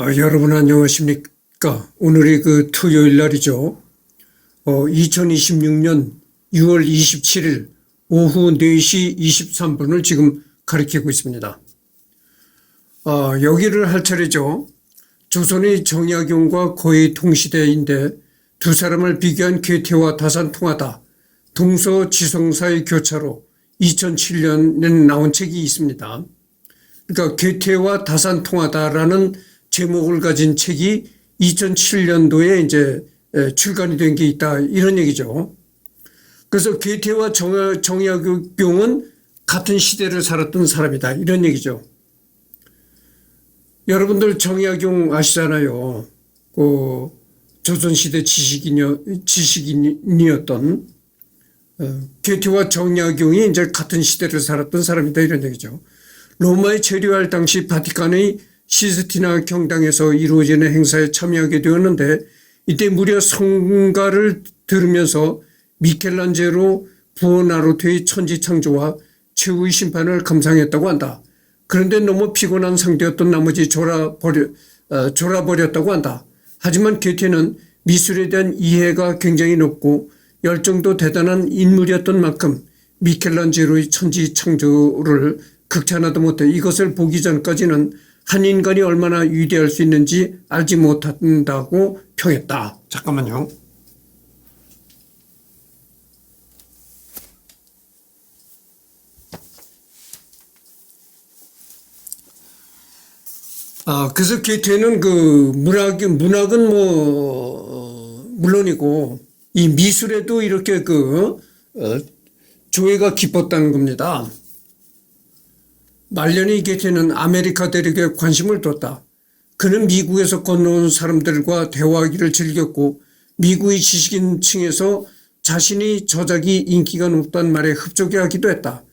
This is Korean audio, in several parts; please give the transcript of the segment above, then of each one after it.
여러분 안녕하십니까? 오늘이 그 토요일 날이죠. 2026년 6월 27일 오후 4시 23분을 지금 가리키고 있습니다. 여기를 할 차례죠. 조선의 정약용과 거의 동시대인데 두 사람을 비교한 괴테와 다산통하다. 동서지성사의 교차로 2007년에 나온 책이 있습니다. 그러니까 괴테와 다산통하다라는 제목을 가진 책이 2007년도에 이제 출간이 된 게 있다 이런 얘기죠. 그래서 괴테와 정약용은 같은 시대를 살았던 사람이다 이런 얘기죠. 여러분들 정약용 아시잖아요. 그 조선시대 지식인이었던 괴테와 정약용이 이제 같은 시대를 살았던 사람이다 이런 얘기죠. 로마에 체류할 당시 바티칸의 시스티나 경당에서 이루어지는 행사에 참여하게 되었는데 이때 무려 성가를 들으면서 미켈란젤로 부오나로트의 천지창조와 최후의 심판을 감상했다고 한다. 그런데 너무 피곤한 상태였던 나머지 졸아버렸다고 한다. 하지만 괴테는 미술에 대한 이해가 굉장히 높고 열정도 대단한 인물이었던 만큼 미켈란젤로의 천지창조를 극찬하다 못해 이것을 보기 전까지는 한 인간이 얼마나 위대할 수 있는지 알지 못한다고 평했다. 잠깐만요. 그래서 괴테는 그 문학은 물론이고 이 미술에도 이렇게 조예가 깊었다는 겁니다. 말년의 괴테는 아메리카 대륙에 관심을 뒀다. 그는 미국에서 건너온 사람들과 대화하기를 즐겼고 미국의 지식인층에서 자신의 저작이 인기가 높다는 말에 흡족해하기도 했다.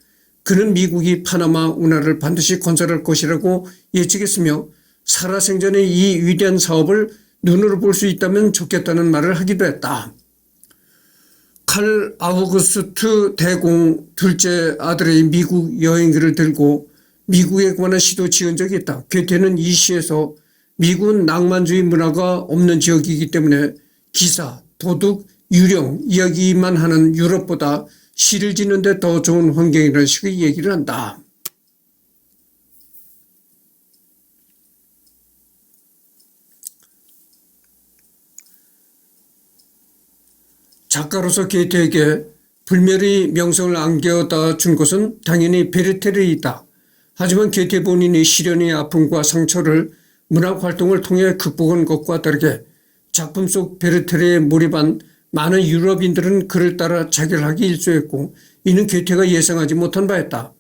그는 미국이 파나마 운하를 반드시 건설할 것이라고 예측했으며 살아생전에 이 위대한 사업을 눈으로 볼 수 있다면 좋겠다는 말을 하기도 했다. 칼 아우구스트 대공 둘째 아들의 미국 여행기를 들고 미국에 관한 시도 지은 적이 있다. 괴테는 이 시에서 미국은 낭만주의 문화가 없는 지역이기 때문에 기사, 도둑, 유령 이야기만 하는 유럽보다 시를 짓는데 더 좋은 환경이라는 식의 얘기를 한다. 작가로서 괴테에게 불멸의 명성을 안겨다 준 것은 당연히 베르테르이다. 하지만 괴테 본인이 시련의 아픔과 상처를 문학활동을 통해 극복한 것과 다르게 작품 속 베르테르에 몰입한 많은 유럽인들은 그를 따라 자결하기 일쑤였고 이는 괴테가 예상하지 못한 바였다.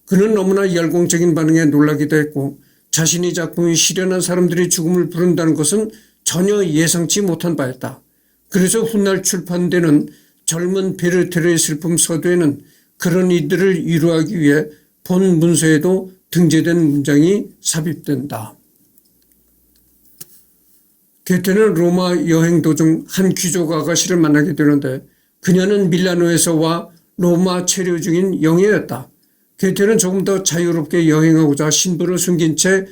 그는 너무나 열광적인 반응에 놀라기도 했고 자신의 작품이 시련한 사람들의 죽음을 부른다는 것은 전혀 예상치 못한 바였다. 그래서 훗날 출판되는 젊은 베르테르의 슬픔 서두에는 그런 이들을 위로하기 위해 본 문서에도 등재된 문장이 삽입된다. 괴테는 로마 여행 도중 한 귀족 아가씨를 만나게 되는데 그녀는 밀라노에서 와 로마 체류 중인 영예였다. 괴테는 조금 더 자유롭게 여행하고자 신분을 숨긴 채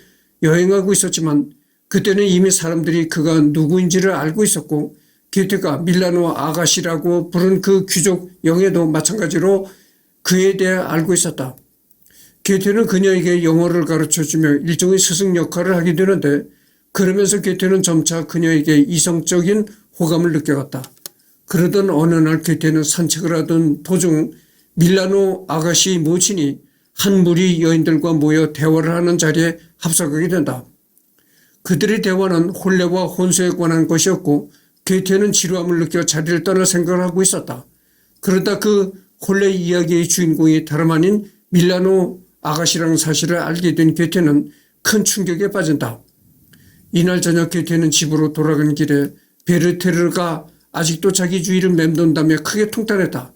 여행하고 있었지만 그때는 이미 사람들이 그가 누구인지를 알고 있었고 괴테가 밀라노 아가씨라고 부른 그 귀족 영예도 마찬가지로 그에 대해 알고 있었다. 괴테는 그녀에게 영어를 가르쳐주며 일종의 스승 역할을 하게 되는데 그러면서 괴테는 점차 그녀에게 이성적인 호감을 느껴갔다. 그러던 어느 날 괴테는 산책을 하던 도중 밀라노 아가씨 모친이 한 무리 여인들과 모여 대화를 하는 자리에 합석하게 된다. 그들의 대화는 혼례와 혼수에 관한 것이었고 괴테는 지루함을 느껴 자리를 떠날 생각을 하고 있었다. 그러다 그 혼례 이야기의 주인공이 다름 아닌 밀라노 아가씨라는 사실을 알게 된 괴테는 큰 충격에 빠진다. 이날 저녁 괴테는 집으로 돌아가는 길에 베르테르가 아직도 자기 주위를 맴돈다며 크게 통탄했다.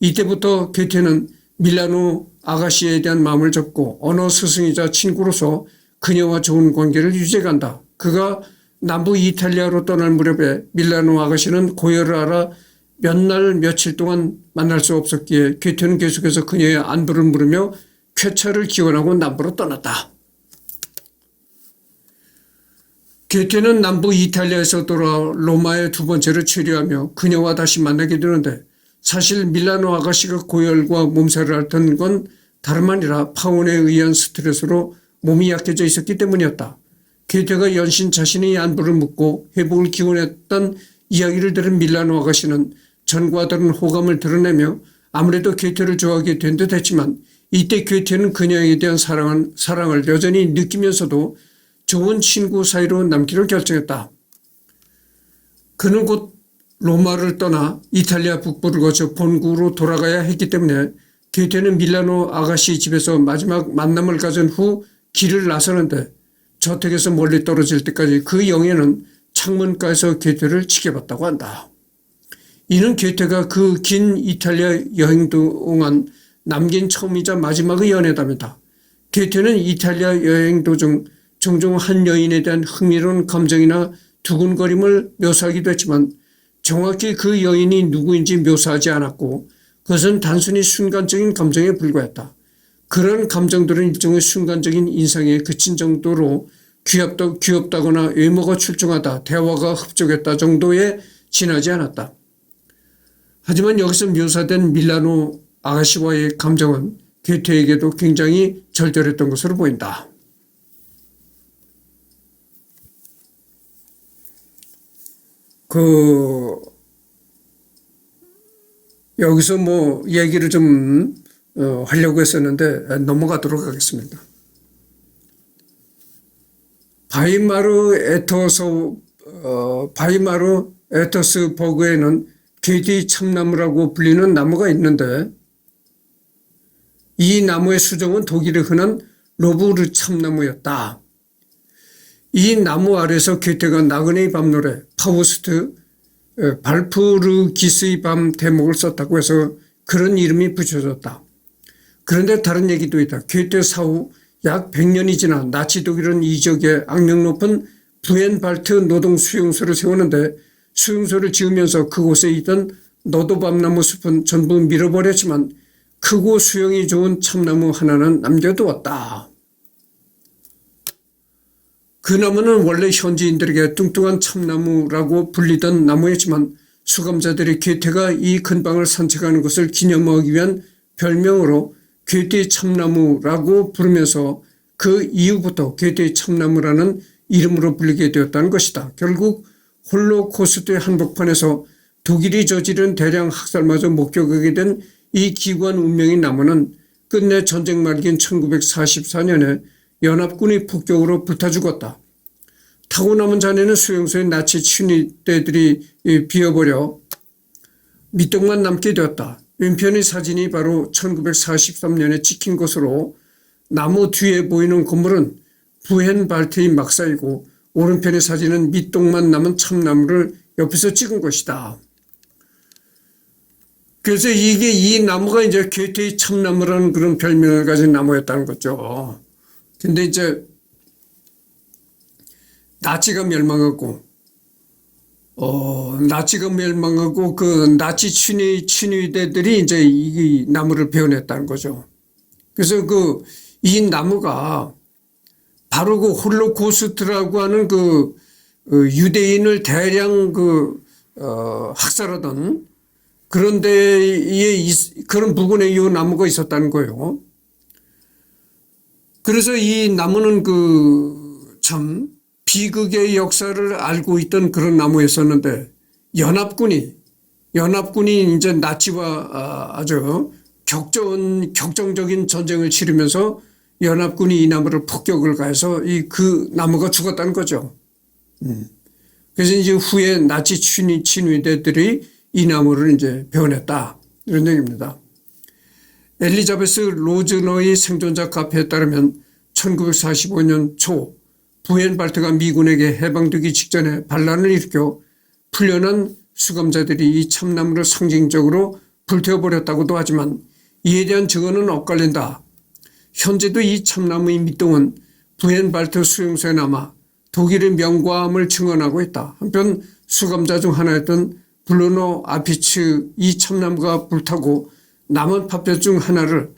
이때부터 괴테는 밀라노 아가씨에 대한 마음을 접고 언어 스승이자 친구로서 그녀와 좋은 관계를 유지해간다. 그가 남부 이탈리아로 떠날 무렵에 밀라노 아가씨는 고열을 알아 몇 날 며칠 동안 만날 수 없었기에 괴테는 계속해서 그녀의 안부를 물으며 쾌차를 기원하고 남부로 떠났다. 괴테는 남부 이탈리아에서 돌아와 로마에 두 번째로 체류하며 그녀와 다시 만나게 되는데 사실 밀라노 아가씨가 고열과 몸살을 앓던 건 다름 아니라 파혼에 의한 스트레스로 몸이 약해져 있었기 때문이었다. 괴테가 연신 자신의 안부를 묻고 회복을 기원했던 이야기를 들은 밀라노 아가씨는 전과 다른 호감을 드러내며 아무래도 괴테를 좋아하게 된 듯 했지만 이때 괴테는 그녀에게 대한 사랑을 여전히 느끼면서도 좋은 친구 사이로 남기로 결정했다. 그는 곧 로마를 떠나 이탈리아 북부를 거쳐 본국으로 돌아가야 했기 때문에 괴테는 밀라노 아가씨 집에서 마지막 만남을 가진 후 길을 나서는데 저택에서 멀리 떨어질 때까지 그 영예는 창문가에서 괴테를 지켜봤다고 한다. 이는 괴테가 그 긴 이탈리아 여행 동안 남긴 처음이자 마지막의 연애담이다. 괴테는 이탈리아 여행 도중 종종 한 여인에 대한 흥미로운 감정이나 두근거림을 묘사하기도 했지만 정확히 그 여인이 누구인지 묘사하지 않았고 그것은 단순히 순간적인 감정에 불과했다. 그런 감정들은 일종의 순간적인 인상에 그친 정도로 귀엽다거나 외모가 출중하다, 대화가 흡족했다 정도에 지나지 않았다. 하지만 여기서 묘사된 밀라노 아가씨와의 감정은 괴테에게도 굉장히 절절했던 것으로 보인다. 여기서 얘기를 좀 하려고 했었는데 넘어가도록 하겠습니다. 바이마르 에터스버그에는 괴테의 참나무라고 불리는 나무가 있는데 이 나무의 수종은 독일에 흔한 로브르 참나무였다. 이 나무 아래서 괴테가 나그네의 밤 노래 파우스트 발프르기스의 밤 대목을 썼다고 해서 그런 이름이 붙여졌다. 그런데 다른 얘기도 있다. 괴테 사후 약 100년이 지나 나치 독일은 이 지역에 악명 높은 부엔발트 노동 수용소를 세우는데 수용소를 지으면서 그곳에 있던 너도밤나무 숲은 전부 밀어버렸지만 크고 수용이 좋은 참나무 하나는 남겨두었다. 그 나무는 원래 현지인들에게 뚱뚱한 참나무라고 불리던 나무였지만 수감자들이 괴테가 이 근방을 산책하는 것을 기념하기 위한 별명으로 괴테의 참나무라고 부르면서 그 이후부터 괴테의 참나무라는 이름으로 불리게 되었다는 것이다. 결국 홀로코스트의 한복판에서 독일이 저지른 대량 학살마저 목격하게 된 이 기구한 운명의 나무는 끝내 전쟁 말기인 1944년에 연합군의 폭격으로 불타 죽었다. 타고 남은 잔해는 수용소의 나치 친위대들이 비워버려 밑동만 남게 되었다. 왼편의 사진이 바로 1943년에 찍힌 것으로 나무 뒤에 보이는 건물은 부헨발트의 막사이고 오른편의 사진은 밑동만 남은 참나무를 옆에서 찍은 것이다. 그래서 이 나무가 이제 괴테의 참나무라는 그런 별명을 가진 나무였다는 거죠. 근데 이제 나치가 멸망하고 그 나치 친위대들이 이제 이 나무를 베어냈다는 거죠. 그래서 이 나무가 바로 그 홀로코스트라고 하는 유대인을 대량 학살하던 그런 데에 그런 부근에 이 나무가 있었다는 거예요. 그래서 이 나무는 참 비극의 역사를 알고 있던 그런 나무였었는데 연합군이 이제 나치와 아주 격정적인 전쟁을 치르면서 연합군이 이 나무를 폭격을 가해서 그 나무가 죽었다는 거죠. 그래서 이제 후에 나치 친위대들이 이 나무를 이제 베어냈다. 이런 얘기입니다. 엘리자베스 로즈너의 생존자 카페에 따르면 1945년 초 부헨발트가 미군에게 해방되기 직전에 반란을 일으켜 풀려난 수감자들이 이 참나무를 상징적으로 불태워버렸다고도 하지만 이에 대한 증언은 엇갈린다. 현재도 이 참나무의 밑동은 부헨발트 수용소에 남아 독일의 명과함을 증언하고 있다. 한편 수감자 중 하나였던 블루노 아피츠 이 참나무가 불타고 남은 파편 중 하나를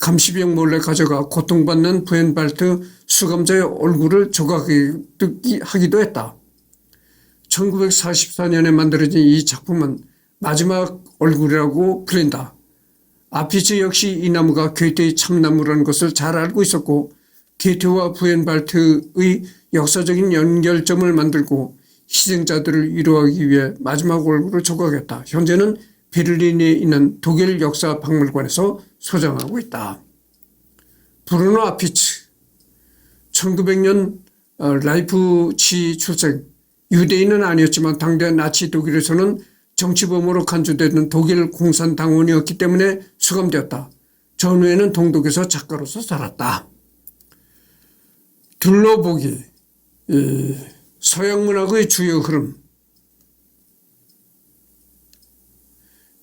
감시병 몰래 가져가 고통받는 부엔발트 수감자의 얼굴을 조각하기도 했다. 1944년에 만들어진 이 작품은 마지막 얼굴이라고 불린다. 아피츠 역시 이 나무가 괴테의 참나무라는 것을 잘 알고 있었고 괴테와 부엔발트의 역사적인 연결점을 만들고 희생자들을 위로하기 위해 마지막 얼굴을 조각했다. 현재는 베를린에 있는 독일 역사박물관에서 소장하고 있다. 브루노 아피츠 1900년 라이프치 출생. 유대인은 아니었지만 당대 나치 독일에서는 정치범으로 간주되는 독일 공산당원이었기 때문에 수감되었다. 전후에는 동독에서 작가로서 살았다. 둘러보기. 서양 문학의 주요 흐름.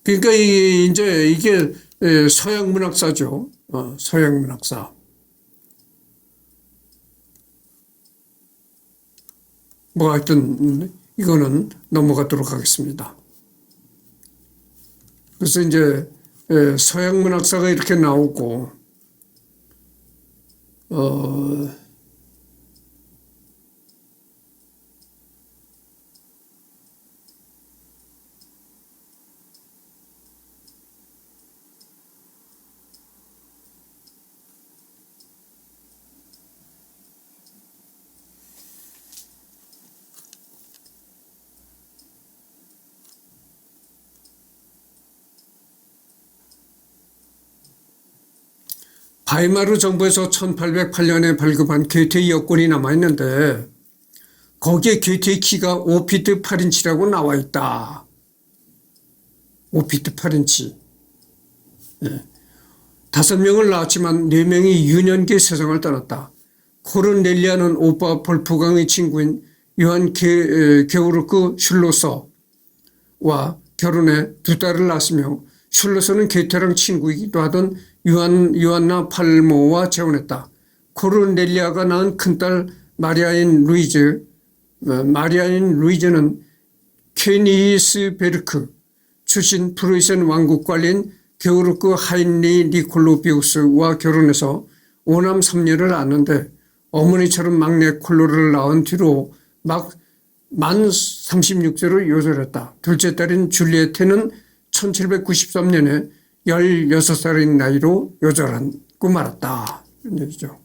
그러니까 이게 서양 문학사죠. 서양 문학사. 뭐 하여튼 이거는 넘어가도록 하겠습니다. 그래서 이제 서양 문학사가 이렇게 나오고 바이마르 정부에서 1808년에 발급한 괴테의 여권이 남아있는데 거기에 괴테의 키가 5피트 8인치라고 나와 있다. 5피트 8인치. 5명을 낳았지만 4명이 유년기에 세상을 떠났다. 코르넬리아는 오빠 볼프강의 친구인 요한 게오르크 슐로서와 결혼해 2딸을 낳았으며 슐로서는 괴테랑 친구이기도 하던 요한나 팔모와 재혼했다. 코르넬리아가 낳은 큰딸 마리아인 루이즈는 케니스베르크 출신 프로이센 왕국 관리인 게오르크 하인리 니콜로비우스와 결혼해서 5남 3녀를 낳았는데 어머니처럼 막내 콜로를 낳은 뒤로 만 36세로 요절했다. 둘째 딸인 줄리에테는 1793년에 16살인 나이로 요절하고 말았다. 이런 얘기죠.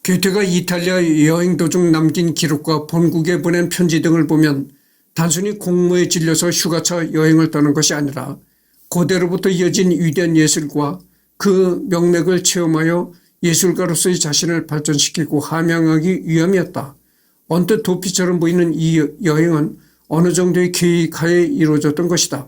괴테가 이탈리아 여행 도중 남긴 기록과 본국에 보낸 편지 등을 보면 단순히 공모에 질려서 휴가차 여행을 떠난 것이 아니라 고대로부터 이어진 위대한 예술과 그 명맥을 체험하여 예술가로서의 자신을 발전시키고 함양하기 위함이었다. 언뜻 도피처럼 보이는 이 여행은 어느 정도의 계획하에 이루어졌던 것이다.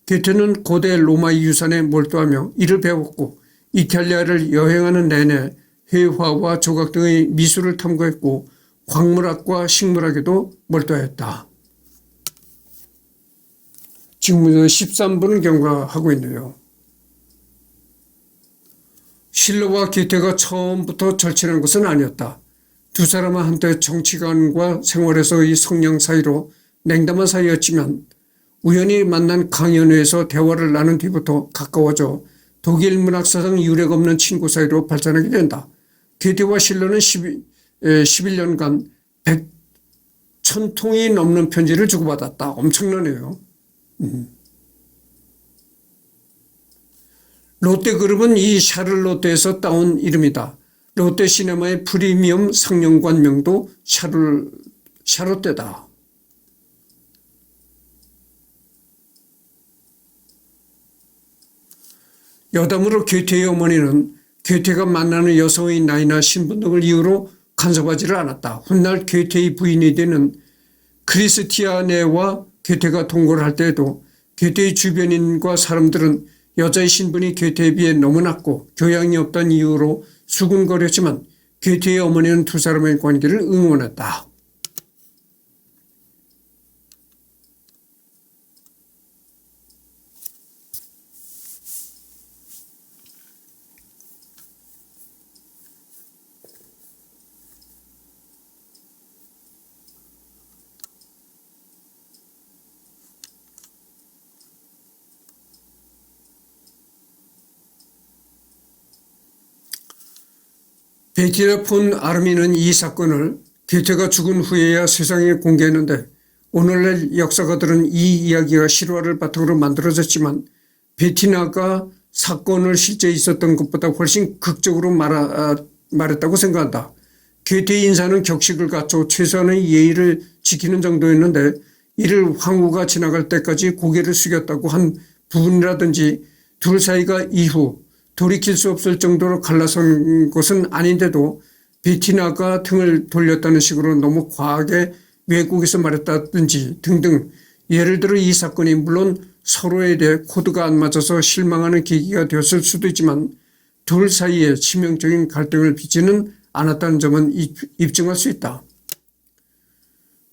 괴테는 고대 로마의 유산에 몰두하며 이를 배웠고 이탈리아를 여행하는 내내 회화와 조각 등의 미술을 탐구했고 광물학과 식물학에도 몰두하였다. 지금 13분을 경과하고 있네요. 실로와 괴테가 처음부터 절친한 것은 아니었다. 두 사람은 한때 정치관과 생활에서의 성향 사이로 냉담한 사이였지만 우연히 만난 강연회에서 대화를 나눈 뒤부터 가까워져 독일 문학사상 유례가 없는 친구 사이로 발전하게 된다. 괴테와 실로는 11년간 1000통이 넘는 편지를 주고받았다. 엄청나네요. 롯데그룹은 이 샤를롯테에서 따온 이름이다. 롯데시네마의 프리미엄 상영관명도 샤롯테다. 여담으로 괴테의 어머니는 괴테가 만나는 여성의 나이나 신분 등을 이유로 간섭하지를 않았다. 훗날 괴테의 부인이 되는 크리스티아네와 괴테가 동거를 할 때에도 괴테의 주변인과 사람들은 여자의 신분이 괴테에 비해 너무 낮고 교양이 없다는 이유로 수군거렸지만 괴테의 어머니는 두 사람의 관계를 응원했다. 베티나 폰 아르미는 이 사건을 괴테가 죽은 후에야 세상에 공개했는데 오늘날 역사가들은 이 이야기가 실화를 바탕으로 만들어졌지만 베티나가 사건을 실제 있었던 것보다 훨씬 극적으로 말했다고 생각한다. 괴테의 인사는 격식을 갖춰 최소한의 예의를 지키는 정도였는데 이를 황후가 지나갈 때까지 고개를 숙였다고 한 부분이라든지 둘 사이가 이후 돌이킬 수 없을 정도로 갈라선 것은 아닌데도 베티나가 등을 돌렸다는 식으로 너무 과하게 외국에서 말했다든지 등등 예를 들어 이 사건이 물론 서로에 대해 코드가 안 맞아서 실망하는 계기가 되었을 수도 있지만 둘 사이에 치명적인 갈등을 빚지는 않았다는 점은 입증할 수 있다.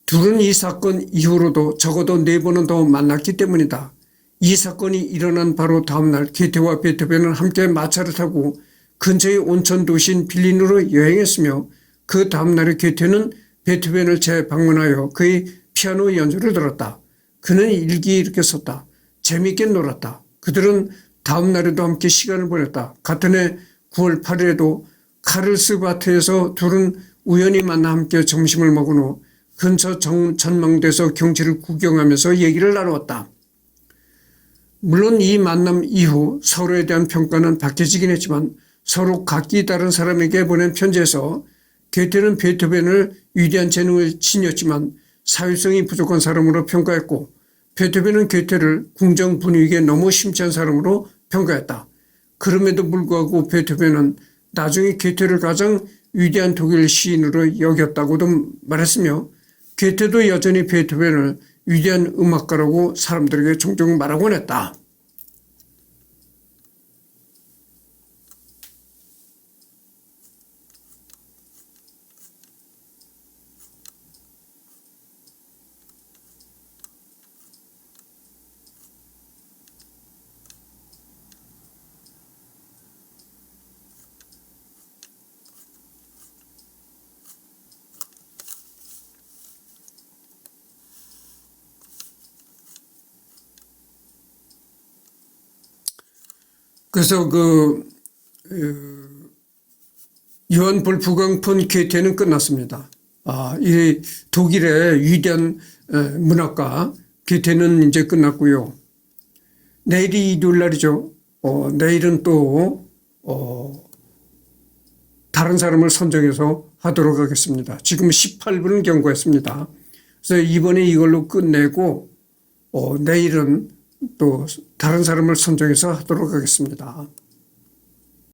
둘은 이 사건 이후로도 적어도 4번은 더 만났기 때문이다. 이 사건이 일어난 바로 다음날 괴테와 베토벤은 함께 마차를 타고 근처의 온천 도시인 빌린으로 여행했으며 그 다음날에 괴테는 베토벤을 재방문하여 그의 피아노 연주를 들었다. 그는 일기에 이렇게 썼다. 재미있게 놀았다. 그들은 다음 날에도 함께 시간을 보냈다. 같은 해 9월 8일에도 카를스바트에서 둘은 우연히 만나 함께 점심을 먹은 후 근처 전망대에서 경치를 구경하면서 얘기를 나누었다. 물론 이 만남 이후 서로에 대한 평가는 바뀌어지긴 했지만 서로 각기 다른 사람에게 보낸 편지에서 괴테는 베토벤을 위대한 재능을 지녔지만 사회성이 부족한 사람으로 평가했고 베토벤은 괴테를 궁정 분위기에 너무 심취한 사람으로 평가했다. 그럼에도 불구하고 베토벤은 나중에 괴테를 가장 위대한 독일 시인으로 여겼다고도 말했으며 괴테도 여전히 베토벤을 위대한 음악가라고 사람들에게 종종 말하곤 했다. 그래서 요한 볼프강 폰 괴테는 끝났습니다. 이 독일의 위대한 문학가 괴테는 이제 끝났고요. 내일이 일요일 날이죠. 내일은 또 다른 사람을 선정해서 하도록 하겠습니다. 지금 18분을 경고했습니다. 그래서 이번에 이걸로 끝내고 내일은 또 다른 사람을 선정해서 하도록 하겠습니다.